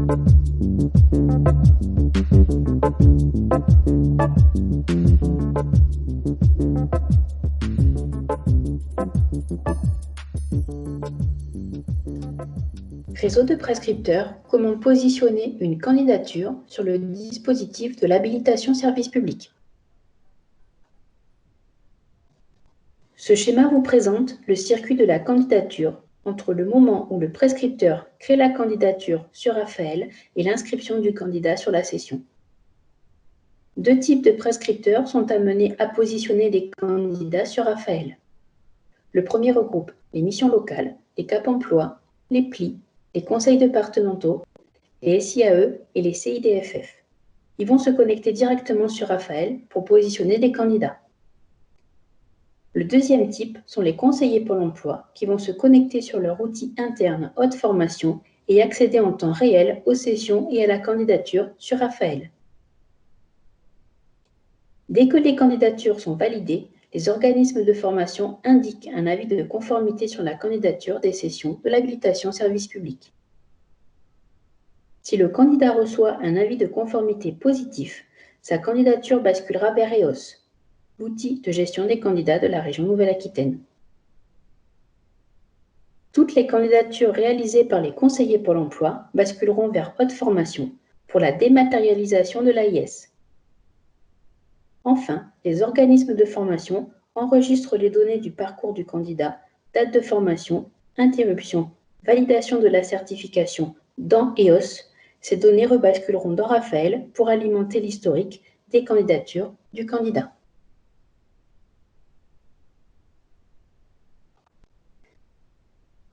Réseau de prescripteurs, comment positionner une candidature sur le dispositif de l'habilitation service public. Ce schéma vous présente le circuit de la candidature entre le moment où le prescripteur crée la candidature sur Raphaël et l'inscription du candidat sur la session. Deux types de prescripteurs sont amenés à positionner les candidats sur Raphaël. Le premier regroupe les missions locales, les Cap emploi, les plis, les conseils départementaux, les SIAE et les CIDFF. Ils vont se connecter directement sur Raphaël pour positionner des candidats. Le deuxième type sont les conseillers Pôle emploi qui vont se connecter sur leur outil interne haute formation et accéder en temps réel aux sessions et à la candidature sur Raphaël. Dès que les candidatures sont validées, les organismes de formation indiquent un avis de conformité sur la candidature des sessions de l'habilitation service public. Si le candidat reçoit un avis de conformité positif, sa candidature basculera vers EOS, l'outil de gestion des candidats de la région Nouvelle-Aquitaine. Toutes les candidatures réalisées par les conseillers Pôle emploi basculeront vers haute formation pour la dématérialisation de l'AIS. Enfin, les organismes de formation enregistrent les données du parcours du candidat, date de formation, interruption, validation de la certification dans EOS. Ces données rebasculeront dans Raphaël pour alimenter l'historique des candidatures du candidat.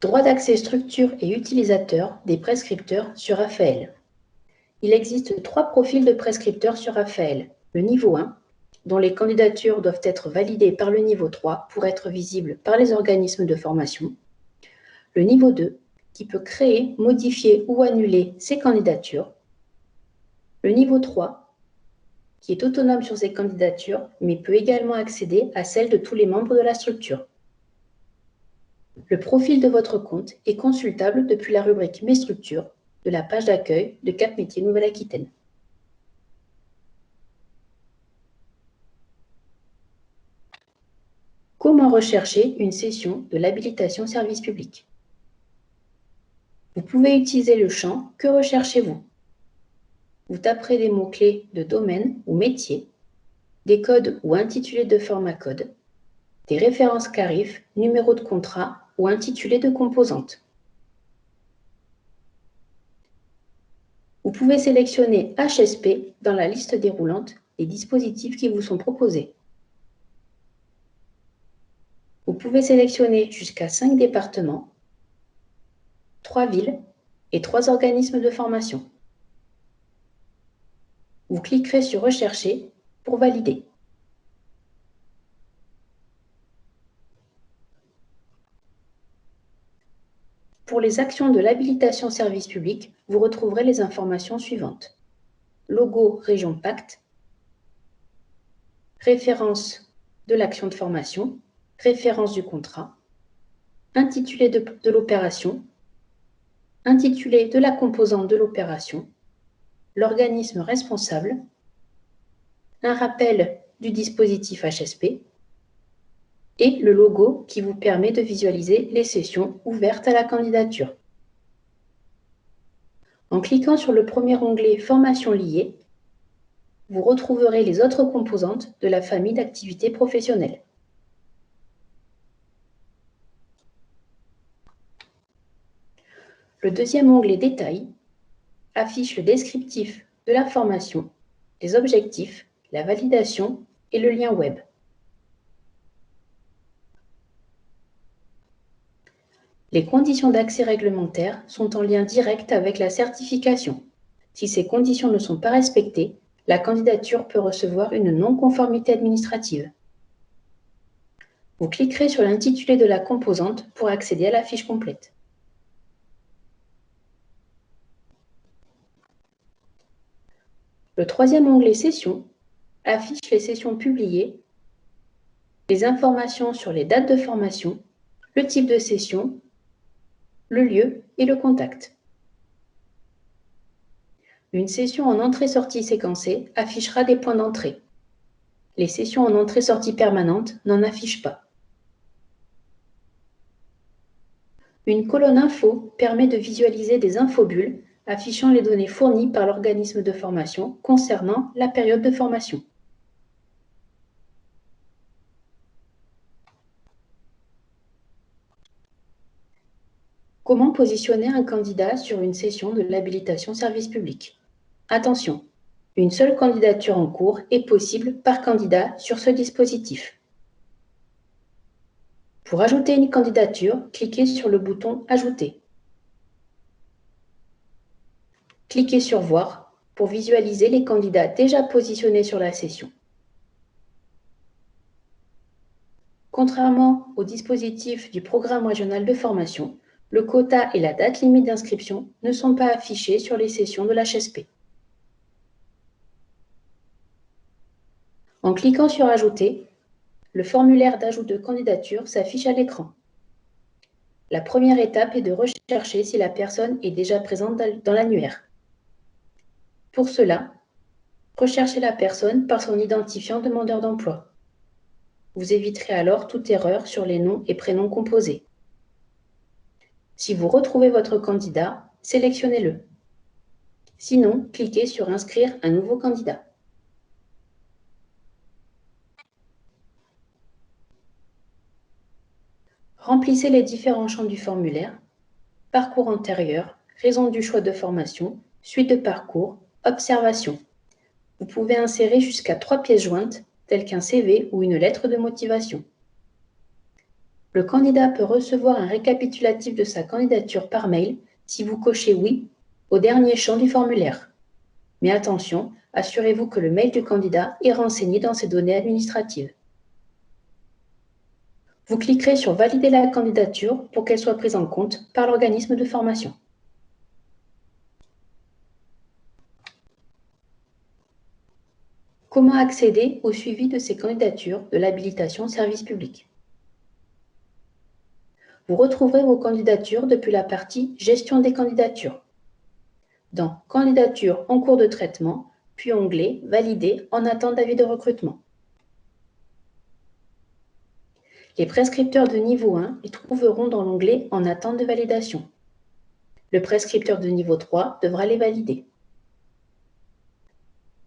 Droit d'accès structure et utilisateur des prescripteurs sur Raphaël. Il existe 3 profils de prescripteurs sur Raphaël. Le niveau 1, dont les candidatures doivent être validées par le niveau 3 pour être visibles par les organismes de formation. Le niveau 2, qui peut créer, modifier ou annuler ses candidatures. Le niveau 3, qui est autonome sur ses candidatures, mais peut également accéder à celles de tous les membres de la structure. Le profil de votre compte est consultable depuis la rubrique Mes structures de la page d'accueil de Cap Métiers Nouvelle-Aquitaine. Comment rechercher une session de l'habilitation service public? Vous pouvez utiliser le champ « Que recherchez-vous » Vous taperez des mots-clés de domaine ou métier, des codes ou intitulés de format code, des références CARIF, numéro de contrat ou intitulé de composante. Vous pouvez sélectionner HSP dans la liste déroulante des dispositifs qui vous sont proposés. Vous pouvez sélectionner jusqu'à 5 départements, 3 villes et 3 organismes de formation. Vous cliquerez sur « Rechercher » pour valider. Pour les actions de l'habilitation service public, vous retrouverez les informations suivantes. Logo Région Pacte, référence de l'action de formation, référence du contrat, intitulé de l'opération, intitulé de la composante de l'opération, l'organisme responsable, un rappel du dispositif HSP et le logo qui vous permet de visualiser les sessions ouvertes à la candidature. En cliquant sur le premier onglet « Formation liée », vous retrouverez les autres composantes de la famille d'activités professionnelles. Le deuxième onglet « Détails » affiche le descriptif de la formation, les objectifs, la validation et le lien web. Les conditions d'accès réglementaires sont en lien direct avec la certification. Si ces conditions ne sont pas respectées, la candidature peut recevoir une non-conformité administrative. Vous cliquerez sur l'intitulé de la composante pour accéder à la fiche complète. Le troisième onglet « Sessions » affiche les sessions publiées, les informations sur les dates de formation, le type de session, le lieu et le contact. Une session en entrée-sortie séquencée affichera des points d'entrée. Les sessions en entrée-sortie permanente n'en affichent pas. Une colonne info permet de visualiser des infobulles affichant les données fournies par l'organisme de formation concernant la période de formation. Comment positionner un candidat sur une session de l'habilitation service public? Attention, une seule candidature en cours est possible par candidat sur ce dispositif. Pour ajouter une candidature, cliquez sur le bouton « Ajouter ». Cliquez sur « Voir » pour visualiser les candidats déjà positionnés sur la session. Contrairement au dispositif du programme régional de formation, le quota et la date limite d'inscription ne sont pas affichés sur les sessions de l'HSP. En cliquant sur « Ajouter », le formulaire d'ajout de candidature s'affiche à l'écran. La première étape est de rechercher si la personne est déjà présente dans l'annuaire. Pour cela, recherchez la personne par son identifiant demandeur d'emploi. Vous éviterez alors toute erreur sur les noms et prénoms composés. Si vous retrouvez votre candidat, sélectionnez-le. Sinon, cliquez sur « Inscrire un nouveau candidat ». Remplissez les différents champs du formulaire: parcours antérieur, raison du choix de formation, suite de parcours, observation. Vous pouvez insérer jusqu'à 3 pièces jointes, telles qu'un CV ou une lettre de motivation. Le candidat peut recevoir un récapitulatif de sa candidature par mail si vous cochez « Oui » au dernier champ du formulaire. Mais attention, assurez-vous que le mail du candidat est renseigné dans ses données administratives. Vous cliquerez sur « Valider la candidature » pour qu'elle soit prise en compte par l'organisme de formation. Comment accéder au suivi de ces candidatures de l'habilitation service public? Vous retrouverez vos candidatures depuis la partie « Gestion des candidatures » dans « Candidature en cours de traitement », puis onglet « Valider en attente d'avis de recrutement ». Les prescripteurs de niveau 1 les trouveront dans l'onglet « En attente de validation ». Le prescripteur de niveau 3 devra les valider.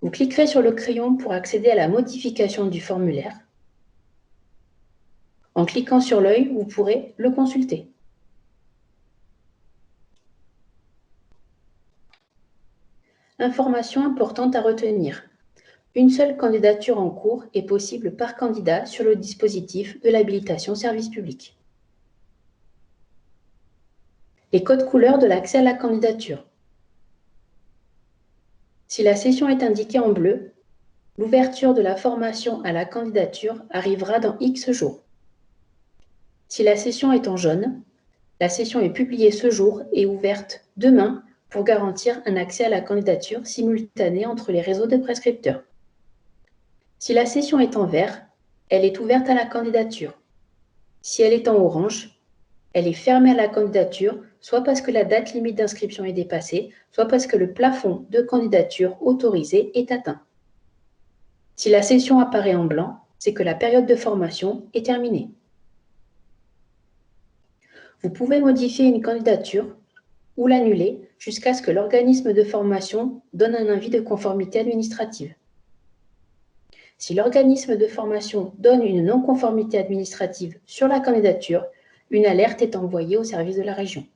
Vous cliquerez sur le crayon pour accéder à la modification du formulaire. En cliquant sur l'œil, vous pourrez le consulter. Information importante à retenir. Une seule candidature en cours est possible par candidat sur le dispositif de l'habilitation service public. Les codes couleurs de l'accès à la candidature. Si la session est indiquée en bleu, l'ouverture de la formation à la candidature arrivera dans X jours. Si la session est en jaune, la session est publiée ce jour et ouverte demain pour garantir un accès à la candidature simultané entre les réseaux de prescripteurs. Si la session est en vert, elle est ouverte à la candidature. Si elle est en orange, elle est fermée à la candidature, soit parce que la date limite d'inscription est dépassée, soit parce que le plafond de candidature autorisée est atteint. Si la session apparaît en blanc, c'est que la période de formation est terminée. Vous pouvez modifier une candidature ou l'annuler jusqu'à ce que l'organisme de formation donne un avis de conformité administrative. Si l'organisme de formation donne une non-conformité administrative sur la candidature, une alerte est envoyée au service de la région.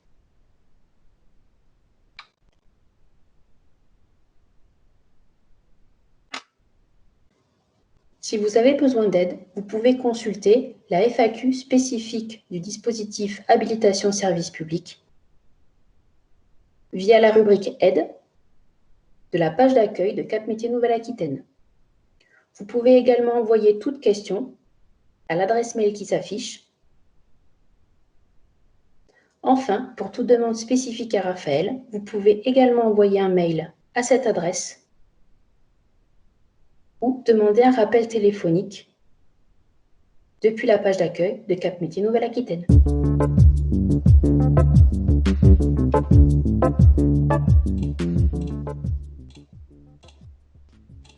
Si vous avez besoin d'aide, vous pouvez consulter la FAQ spécifique du dispositif Habilitation Service Public via la rubrique Aide de la page d'accueil de Cap Métiers Nouvelle-Aquitaine. Vous pouvez également envoyer toute question à l'adresse mail qui s'affiche. Enfin, pour toute demande spécifique à Raphaël, vous pouvez également envoyer un mail à cette adresse ou demander un rappel téléphonique depuis la page d'accueil de Cap Métiers Nouvelle-Aquitaine.